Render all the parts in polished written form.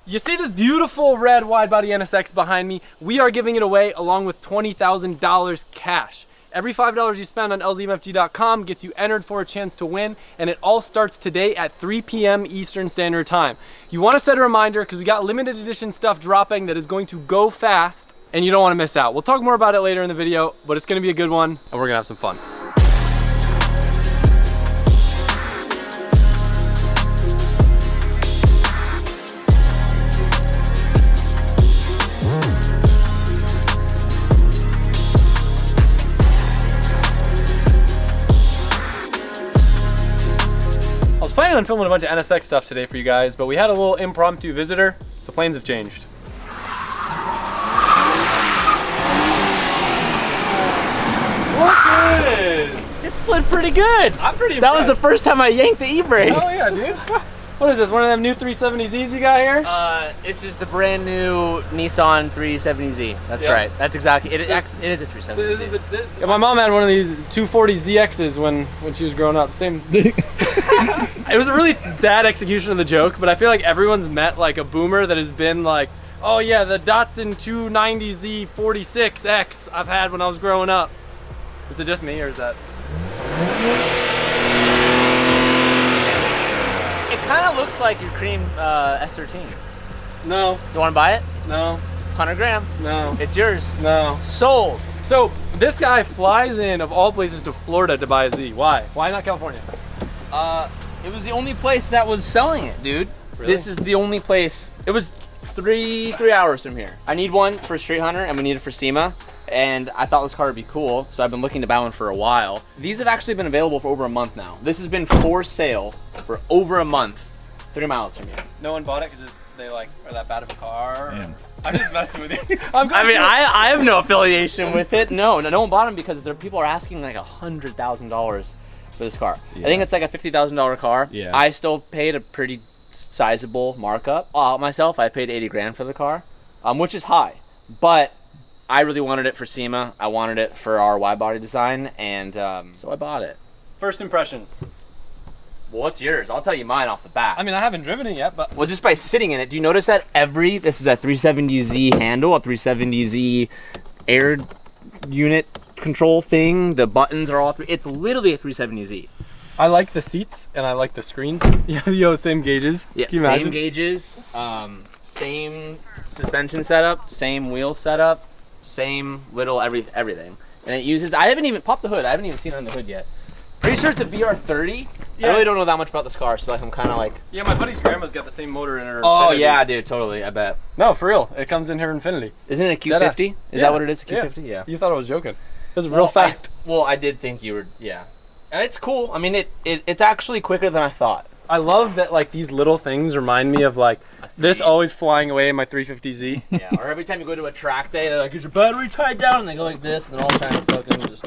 You see this beautiful red wide-body NSX behind me? We are giving it away along with $20,000 cash. Every $5 you spend on lzmfg.com gets you entered for a chance to win, and it all starts today at 3 p.m. Eastern Standard Time. You want to set a reminder because we got limited edition stuff dropping that is going to go fast, and you don't want to miss out. We'll talk more about it later in the video, but it's going to be a good one, and we're going to have some fun. Planning on filming a bunch of NSX stuff today for you guys, but we had a little impromptu visitor, so plans have changed. Look is! It slid pretty good. I'm pretty impressed. That was the first time I yanked the e-brake. Oh yeah, dude. What is this, one of them new 370Zs you got here? This is the brand new Nissan 370Z. That's right. That's exactly, it is a 370Z. Yeah, my mom had one of these 240ZXs when she was growing up. Same. It was a really bad execution of the joke, but I feel like everyone's met like a boomer that has been like, oh yeah, the Datsun 290Z 46X I've had when I was growing up. Is it just me or is that? It kind of looks like your cream S13. No. You want to buy it? No. 100 grand. No. It's yours. No. Sold. So this guy flies in, of all places, to Florida to buy a Z. Why? Why not California? It was the only place that was selling it, dude. Really? This is the only place. It was three hours from here. I need one for Street Hunter and we need it for SEMA. And I thought this car would be cool, so I've been looking to buy one for a while. These have actually been available for over a month now. This has been for sale for over a month, 3 miles from here. No one bought it because they like are that bad of a car? Or... I'm just messing with you. I have no affiliation with it. No one bought them because people are asking like $100,000 for this car. Yeah. I think it's like a $50,000 car. Yeah. I still paid a pretty sizable markup. Myself, I paid 80 grand for the car, which is high, but I really wanted it for SEMA. I wanted it for our wide body design, and so I bought it. First impressions. Well, what's yours? I'll tell you mine off the bat. I mean, I haven't driven it yet, but... Well, just by sitting in it, do you notice that this is a 370Z handle, a 370Z air unit control thing? The buttons are all it's literally a 370Z. I like the seats, and I like the screens. Yeah, same gauges. Yeah, same gauges, same suspension setup, same wheel setup, same little everything. And it uses, I haven't even popped the hood. I haven't even seen it on the hood yet. Pretty sure it's a VR30. Yeah. I really don't know that much about this car, so like I'm kind of like... Yeah, my buddy's grandma's got the same motor in her Oh, Infiniti. yeah, dude, totally, I bet. No, for real. It comes in her Infiniti. Isn't it a Q50? Is that what it is, a Q50? Yeah. You thought I was joking. It was a real fact. I did think you were, yeah. And it's cool. I mean, it's actually quicker than I thought. I love that like these little things remind me of like this always flying away in my 350Z. Yeah, or every time you go to a track day, they're like, is your battery tied down? And they go like this, and they're all trying to fucking just...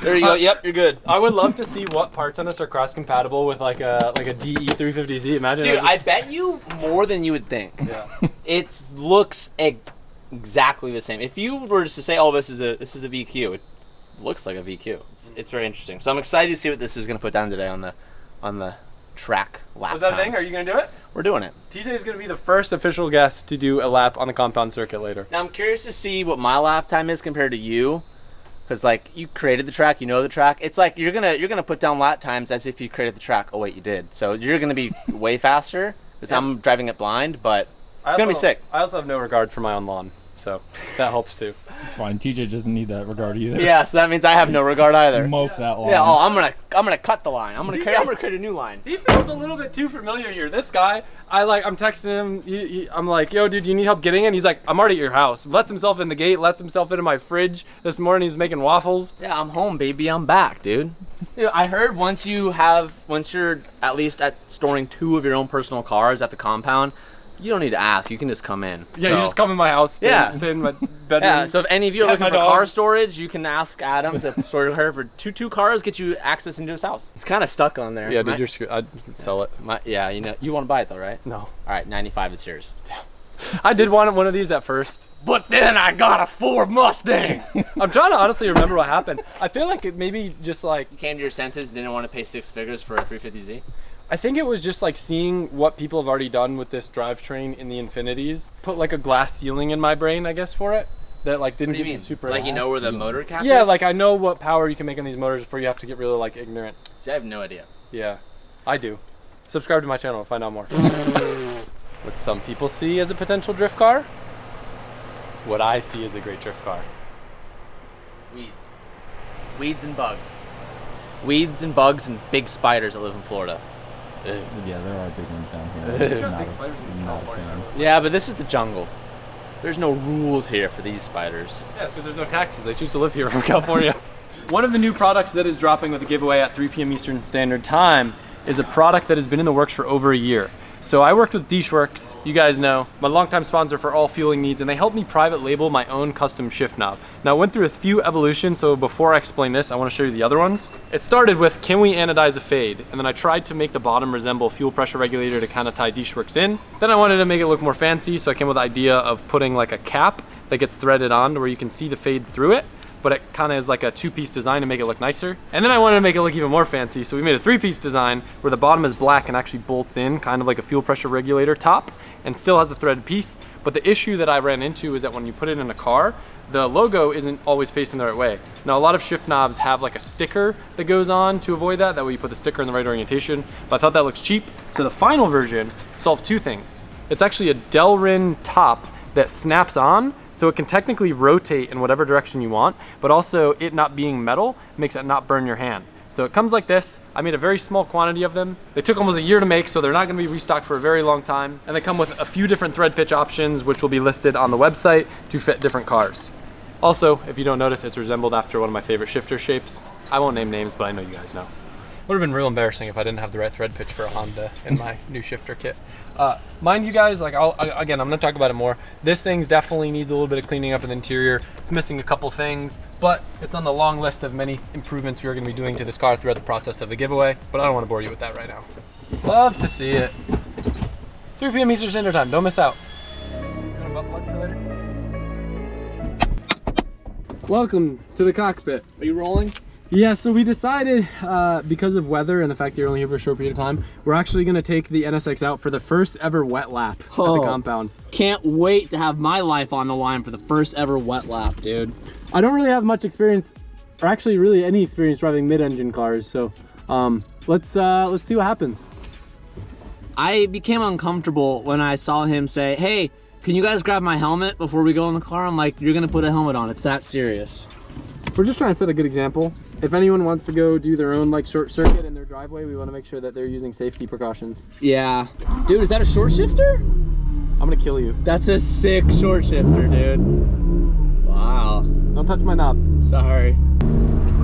There you go. Yep, you're good. I would love to see what parts on this are cross compatible with like a DE 350Z. Imagine. Dude, I bet you more than you would think. Yeah. It looks exactly the same. If you were just to say, "Oh, this is a VQ," it looks like a VQ. It's very interesting. So I'm excited to see what this is going to put down today on the track lap. Was that a thing? Are you going to do it? We're doing it. TJ is going to be the first official guest to do a lap on the compound circuit later. Now I'm curious to see what my lap time is compared to you. Because like you created the track, you know the track. It's like you're gonna put down lap times as if you created the track. Oh wait, you did. So you're gonna be way faster because I'm driving it blind, but it's gonna be sick. I also have no regard for my own lawn, so that helps too. It's fine. TJ doesn't need that regard either. Yeah, so that means I have no regard either. Smoke that line. Yeah. Oh, I'm gonna cut the line. I'm gonna create a new line. He feels a little bit too familiar here. This guy, I'm texting him. I'm like, yo, dude, you need help getting in? He's like, I'm already at your house. Lets himself in the gate. Lets himself into my fridge. This morning he's making waffles. Yeah, I'm home, baby. I'm back, dude. Dude, I heard once you're at least at storing 2 of your own personal cars at the compound, you don't need to ask. You can just come in. Yeah, you just come in my house. Stay in my bedroom. Yeah. So if any of you are looking for car storage, you can ask Adam to store her for two cars. Get you access into his house. It's kind of stuck on there. Yeah, dude, I'd sell it. Yeah, you want to buy it though, right? No. All right, 95. It's yours. Yeah. I did want one of these at first, but then I got a Ford Mustang. I'm trying to honestly remember what happened. I feel like it maybe just like you came to your senses, didn't want to pay 6 figures for a 350Z. I think it was just like seeing what people have already done with this drivetrain in the Infinities. Put like a glass ceiling in my brain, I guess, for it. That like didn't give me super. Like you know where the motor cap is? Yeah, like I know what power you can make on these motors before you have to get really like ignorant. See, I have no idea. Yeah, I do. Subscribe to my channel to find out more. What some people see as a potential drift car, what I see as a great drift car. Weeds. Weeds and bugs. Weeds and bugs and big spiders that live in Florida. Yeah, there are big ones down here. Got big spiders in California. Yeah, but this is the jungle. There's no rules here for these spiders. Yeah, it's because there's no taxes. They choose to live here from California. One of the new products that is dropping with a giveaway at 3 p.m. Eastern Standard Time is a product that has been in the works for over a year. So I worked with Dishworks, you guys know, my longtime sponsor for all fueling needs, and they helped me private label my own custom shift knob. Now I went through a few evolutions, so before I explain this, I want to show you the other ones. It started with, can we anodize a fade? And then I tried to make the bottom resemble a fuel pressure regulator to kind of tie Dishworks in. Then I wanted to make it look more fancy, so I came with the idea of putting like a cap that gets threaded on to where you can see the fade through it, but it kind of is like a two-piece design to make it look nicer. And then I wanted to make it look even more fancy, so we made a three-piece design where the bottom is black and actually bolts in, kind of like a fuel pressure regulator top, and still has a threaded piece. But the issue that I ran into is that when you put it in a car, the logo isn't always facing the right way. Now, a lot of shift knobs have like a sticker that goes on to avoid that. That way you put the sticker in the right orientation, but I thought that looks cheap. So the final version solved two things. It's actually a Delrin top that snaps on, so it can technically rotate in whatever direction you want, but also it not being metal makes it not burn your hand. So it comes like this. I made a very small quantity of them. They took almost a year to make, so they're not gonna be restocked for a very long time. And they come with a few different thread pitch options, which will be listed on the website to fit different cars. Also, if you don't notice, it's resembled after one of my favorite shifter shapes. I won't name names, but I know you guys know. Would have been real embarrassing if I didn't have the right thread pitch for a Honda in my new shifter kit. Mind you guys, like again, I'm gonna talk about it more. This thing's definitely needs a little bit of cleaning up in the interior. It's missing a couple things, but it's on the long list of many improvements we are gonna be doing to this car throughout the process of the giveaway, but I don't wanna bore you with that right now. Love to see it. 3 p.m. Eastern Standard Time, don't miss out. Butt plug for later? Welcome to the cockpit. Are you rolling? Yeah, so we decided, because of weather and the fact that you're only here for a short period of time, we're actually going to take the NSX out for the first ever wet lap at the compound. Can't wait to have my life on the line for the first ever wet lap, dude. I don't really have much experience, or actually really any experience driving mid-engine cars, so let's see what happens. I became uncomfortable when I saw him say, hey, can you guys grab my helmet before we go in the car? I'm like, you're going to put a helmet on. It's that serious. We're just trying to set a good example. If anyone wants to go do their own like short circuit in their driveway, we want to make sure that they're using safety precautions. Yeah. Dude, is that a short shifter? I'm gonna kill you. That's a sick short shifter, dude. Wow. Don't touch my knob. Sorry.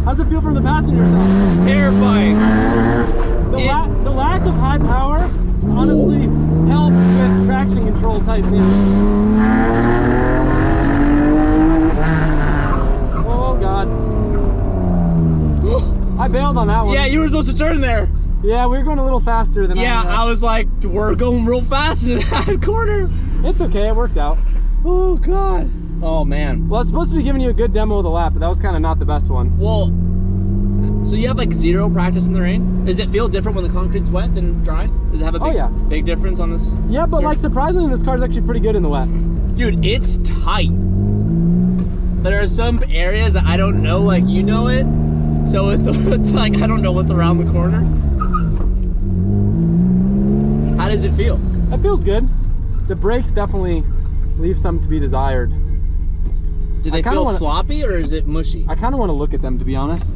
How's it feel from the passenger side? Terrifying. The lack of high power honestly helps with traction control type things. Oh God. I bailed on that one. Yeah, you were supposed to turn there. Yeah, we were going a little faster than I was like, we're going real fast in that corner. It's okay, it worked out. Oh God. Oh man. Well, it's supposed to be giving you a good demo of the lap, but that was kind of not the best one. Well, so you have like zero practice in the rain? Does it feel different when the concrete's wet than dry? Does it have a big difference on this? Yeah, but like surprisingly, this car's actually pretty good in the wet. Dude, it's tight. There are some areas that I don't know, like you know it. So it's like, I don't know what's around the corner. How does it feel? It feels good. The brakes definitely leave some to be desired. Do they feel sloppy or is it mushy? I kind of want to look at them, to be honest.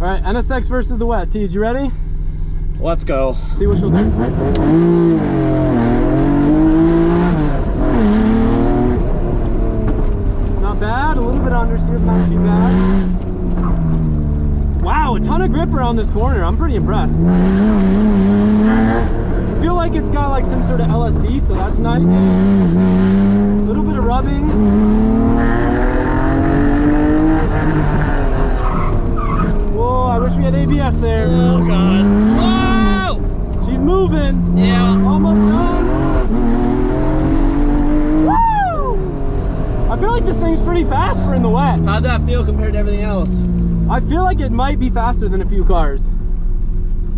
All right, NSX versus the wet. T, you ready? Let's go. See what she'll do. Not bad, a little bit understeer, not too bad. Wow, a ton of grip around this corner. I'm pretty impressed. I feel like it's got like some sort of LSD, so that's nice. A little bit of rubbing. Whoa, I wish we had ABS there. Oh God. Whoa! She's moving. like this thing's pretty fast for in the wet. How'd that feel compared to everything else? I feel like it might be faster than a few cars.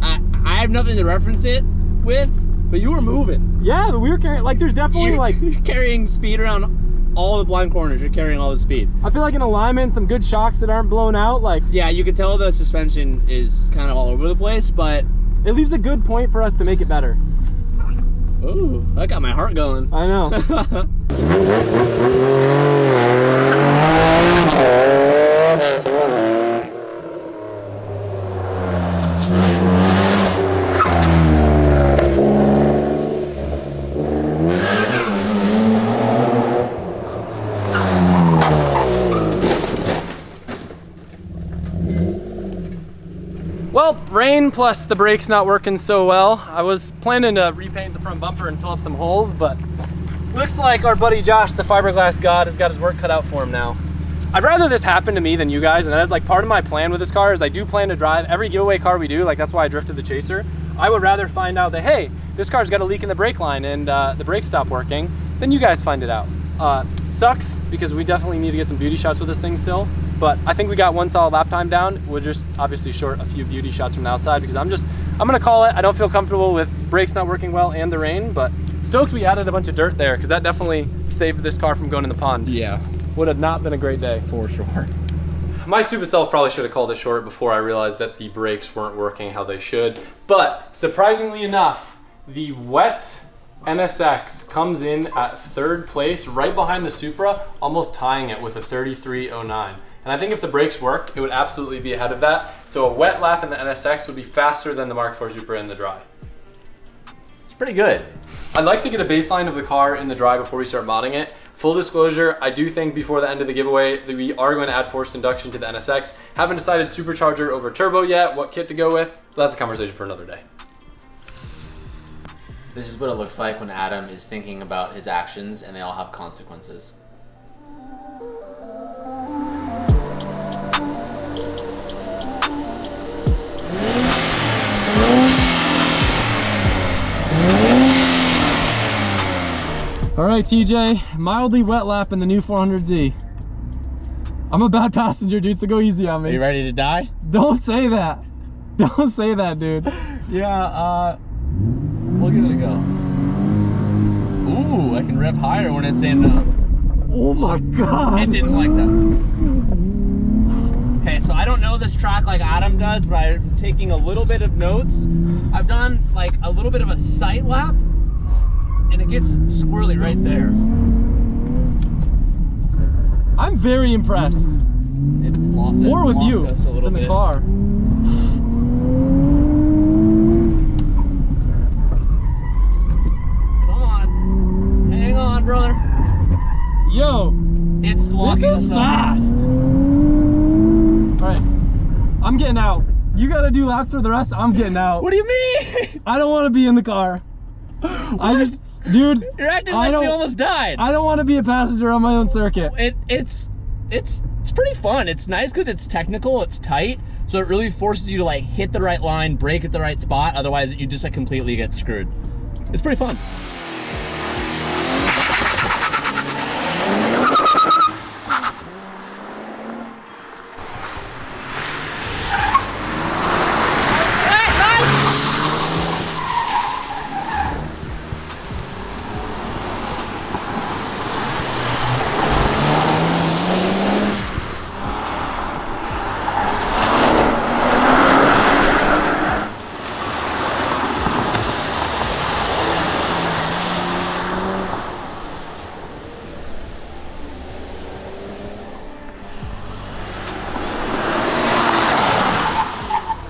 I have nothing to reference it with, but you were moving. Yeah, but we were carrying, like, there's definitely You're carrying speed around all the blind corners. You're carrying all the speed. I feel like an alignment, some good shocks that aren't blown out, like. Yeah, you can tell the suspension is kind of all over the place, but It leaves a good point for us to make it better. ooh, that got my heart going. I know. Well, rain plus the brakes not working so well. I was planning to repaint the front bumper and fill up some holes, but looks like our buddy Josh, the fiberglass god, has got his work cut out for him now. I'd rather this happen to me than you guys, and that is like part of my plan with this car is I do plan to drive every giveaway car we do, like that's why I drifted the Chaser. I would rather find out that, hey, this car's got a leak in the brake line and the brakes stopped working, than you guys find it out. Sucks, because we definitely need to get some beauty shots with this thing still. But I think we got one solid lap time down. We're just obviously short a few beauty shots from the outside because I'm gonna call it. I don't feel comfortable with brakes not working well and the rain, but stoked we added a bunch of dirt there because that definitely saved this car from going in the pond. Yeah, Would have not been a great day. for sure. My stupid self probably should have called it short before I realized that the brakes weren't working how they should. But surprisingly enough, the wet NSX comes in at third place, right behind the Supra, almost tying it with a 33.09. And I think if the brakes worked, it would absolutely be ahead of that. So a wet lap in the NSX would be faster than the Mark IV Supra in the dry. It's pretty good. I'd like to get a baseline of the car in the dry before we start modding it. Full disclosure, I do think before the end of the giveaway that we are going to add forced induction to the NSX. Haven't decided supercharger over turbo yet, what kit to go with. But that's a conversation for another day. This is what it looks like when Adam is thinking about his actions and they all have consequences. All right, TJ, mildly wet lap in the new 400Z. I'm a bad passenger, dude, so go easy on me. Are you ready to die? Don't say that. Don't say that, dude. Yeah, we'll give it a go. Ooh, I can rev higher when it's saying no. Oh my God. It didn't like that. Okay, so I don't know this track like Adam does, but I'm taking a little bit of notes. I've done like a little bit of a sight lap, and it gets squirrely right there. I'm very impressed. More with you than the car. Come on. Hang on, brother. Yo, It's locking this is us up. fast. All right, I'm getting out. You gotta do laps for the rest. I'm getting out. What do you mean? I don't want to be in the car. Dude, You're acting like we almost died. I don't want to be a passenger on my own circuit. It's pretty fun. It's nice because it's technical, it's tight, so it really forces you to like hit the right line, brake at the right spot. Otherwise, you just like completely get screwed. It's pretty fun.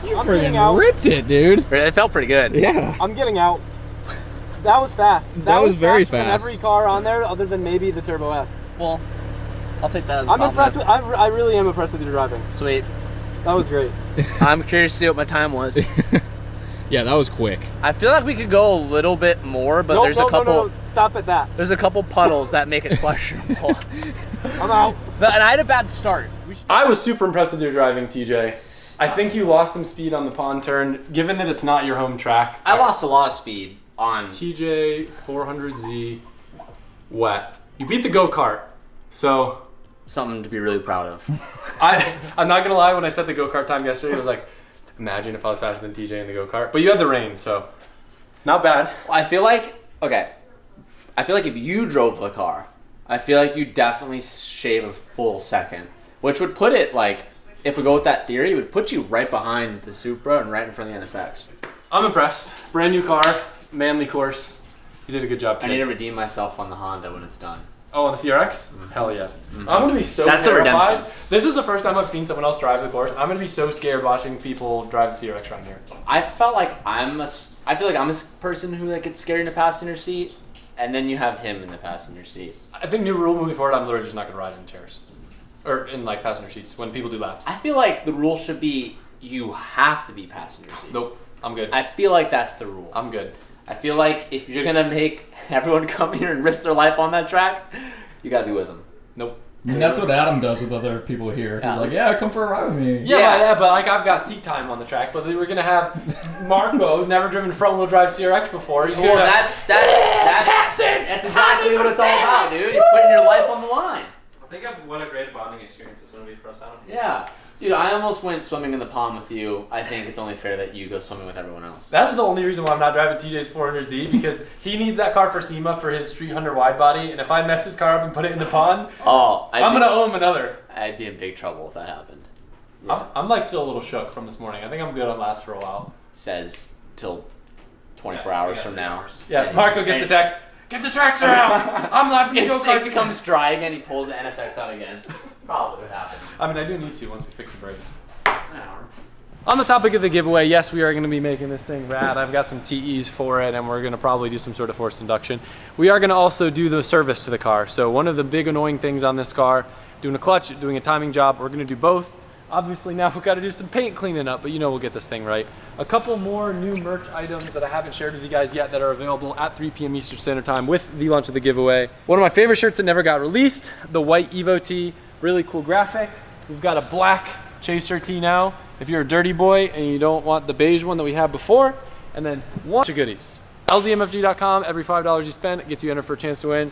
Friggin' ripped it, dude. It felt pretty good. Yeah. I'm getting out. That was fast. That was very faster than fast. every car on there, other than maybe the Turbo S. Well, I'll take that as a I'm compliment. impressed with. I really am impressed with your driving. Sweet. That was great. I'm curious to see what my time was. Yeah, that was quick. I feel like we could go a little bit more, but there's a couple. No, stop at that. There's a couple puddles that make it questionable. I'm out. And I had a bad start. I was super impressed with your driving, TJ. I think you lost some speed on the pond turn, given that it's not your home track. I lost a lot of speed on TJ 400Z wet. You beat the go-kart, so something to be really proud of. I'm not gonna lie. When I set the go-kart time yesterday, I was like, imagine if I was faster than TJ in the go-kart. But you had the rain, so not bad. I feel like if you drove the car, I feel like you definitely shave a full second, which would put it like, if we go with that theory, it would put you right behind the Supra and right in front of the NSX. I'm impressed. Brand new car, manly course. You did a good job, kid. I need to redeem myself on the Honda when it's done. Oh, on the CRX? Hell yeah. I'm gonna be so That's terrified. the redemption. This is the first time I've seen someone else drive the course. I'm gonna be so scared watching people drive the CRX around here. I feel like I'm a person who like gets scared in the passenger seat, and then you have him in the passenger seat. I think new rule moving forward, I'm literally just not gonna ride in chairs. Or in like passenger seats when people do laps. I feel like the rule should be you have to be passenger seat. Nope, I'm good. I feel like that's the rule. I'm good. I feel like if you're gonna make everyone come here and risk their life on that track, you gotta be with them. Nope. And that's what Adam does with other people here. Yeah. He's like, yeah, come for a ride with me. Yeah, but like I've got seat time on the track. But we're gonna have Marco, never driven front wheel drive CRX before. He's Well, gonna that's exactly what it's all about, dude. You're putting your life on the line. I think what a great bonding experience it's gonna be for us, Adam. Yeah. Dude, I almost went swimming in the pond with you. I think it's only fair that you go swimming with everyone else. That's the only reason why I'm not driving TJ's 400Z, because he needs that car for SEMA for his Street Hunter wide body, and if I mess his car up and put it in the pond, I'm gonna owe him another. I'd be in big trouble if that happened. I'm like still a little shook from this morning. I think I'm good on laps for a while. Says till 24 hours from now. Yeah, And Marco gets a text. Get the tractor out! I'm lapping the It go-kart. becomes dry again, he pulls the NSX out again. Probably would happen. I mean, I do need to once we fix the brakes. On the topic of the giveaway, yes, we are going to be making this thing rad. I've got some TEs for it, and we're going to probably do some sort of forced induction. We are going to also do the service to the car. So one of the big annoying things on this car, doing a clutch, doing a timing job, we're going to do both. Obviously now we've got to do some paint cleaning up, but you know we'll get this thing right. A couple more new merch items that I haven't shared with you guys yet that are available at 3 p.m. Eastern Standard Time with the launch of the giveaway. One of my favorite shirts that never got released, the white Evo tee, really cool graphic. We've got a black Chaser tee now, if you're a dirty boy and you don't want the beige one that we had before. And then bunch of goodies. LZMFG.com, every $5 you spend, it gets you entered for a chance to win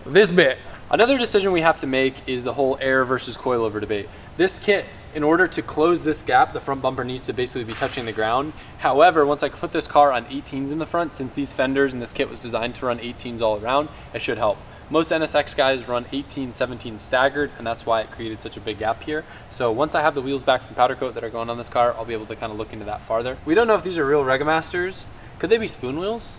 this bit. Another decision we have to make is the whole air versus coilover debate. This kit, in order to close this gap, the front bumper needs to basically be touching the ground. However, once I put this car on 18s in the front, since these fenders and this kit was designed to run 18s all around, it should help. Most NSX guys run 18, 17 staggered, and that's why it created such a big gap here. So once I have the wheels back from powder coat that are going on this car, I'll be able to kind of look into that farther. We don't know if these are real Regamasters. Could they be spoon wheels?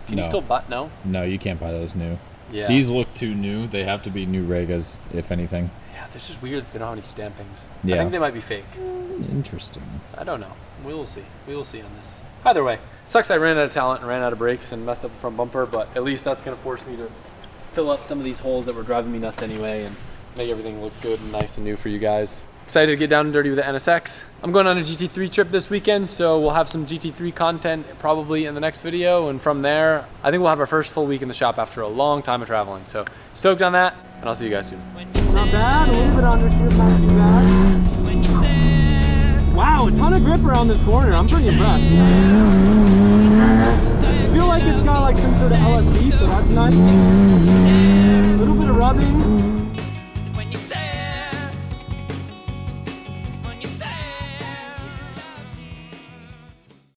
Can you still buy? No? No, you can't buy those new. Yeah. These look too new. They have to be new Regas, if anything. Yeah, it's just weird that they don't have any stampings. Yeah. I think they might be fake. Interesting. I don't know. We will see. We will see on this. Either way, sucks I ran out of talent and ran out of brakes and messed up the front bumper, but at least that's going to force me to fill up some of these holes that were driving me nuts anyway and make everything look good and nice and new for you guys. Excited to get down and dirty with the NSX. I'm going on a GT3 trip this weekend, so we'll have some GT3 content probably in the next video, and from there, I think we'll have our first full week in the shop after a long time of traveling. So stoked on that, and I'll see you guys soon. Not bad, a little bit understeer, not too bad. Wow, a ton of grip around this corner. I'm pretty impressed. I feel like it's got like some sort of LSD, so that's nice.